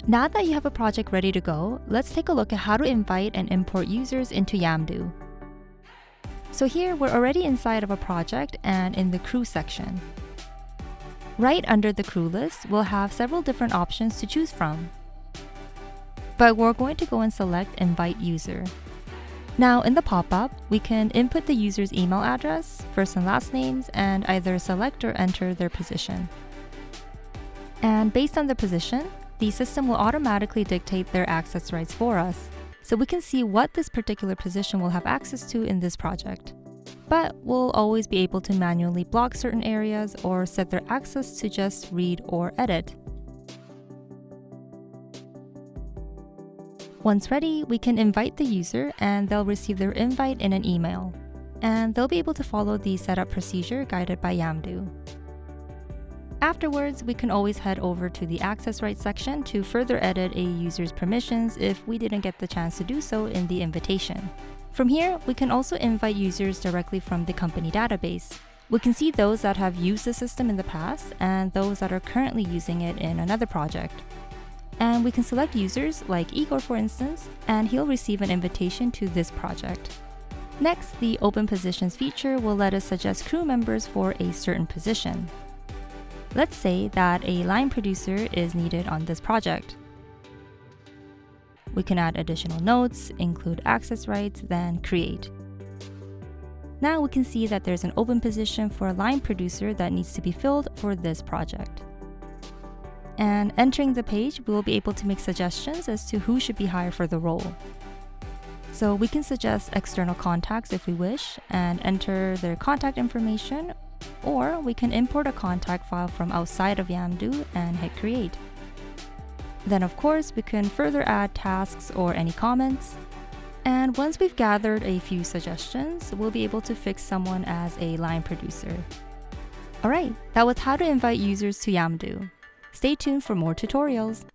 Now that you have a project ready to go, let's take a look at how to invite and import users into Yamdu. So here, we're already inside of a project and in the crew section. Right under the crew list, we'll have several different options to choose from. But we're going to go and select Invite User. Now in the pop-up, we can input the user's email address, first and last names, and either select or enter their position. And based on the position, the system will automatically dictate their access rights for us, so we can see what this particular position will have access to in this project. But we'll always be able to manually block certain areas or set their access to just read or edit. Once ready, we can invite the user and they'll receive their invite in an email. And they'll be able to follow the setup procedure guided by Yamdu. Afterwards, we can always head over to the access rights section to further edit a user's permissions if we didn't get the chance to do so in the invitation. From here, we can also invite users directly from the company database. We can see those that have used the system in the past and those that are currently using it in another project. And we can select users like Igor, for instance, and he'll receive an invitation to this project. Next, the Open Positions feature will let us suggest crew members for a certain position. Let's say that a line producer is needed on this project. We can add additional notes, include access rights, then create. Now we can see that there's an open position for a line producer that needs to be filled for this project. And entering the page, we will be able to make suggestions as to who should be hired for the role. So we can suggest external contacts if we wish and enter their contact information, or we can import a contact file from outside of Yamdu and hit create. Then of course, we can further add tasks or any comments. And once we've gathered a few suggestions, we'll be able to fix someone as a line producer. Alright, that was how to invite users to Yamdu. Stay tuned for more tutorials.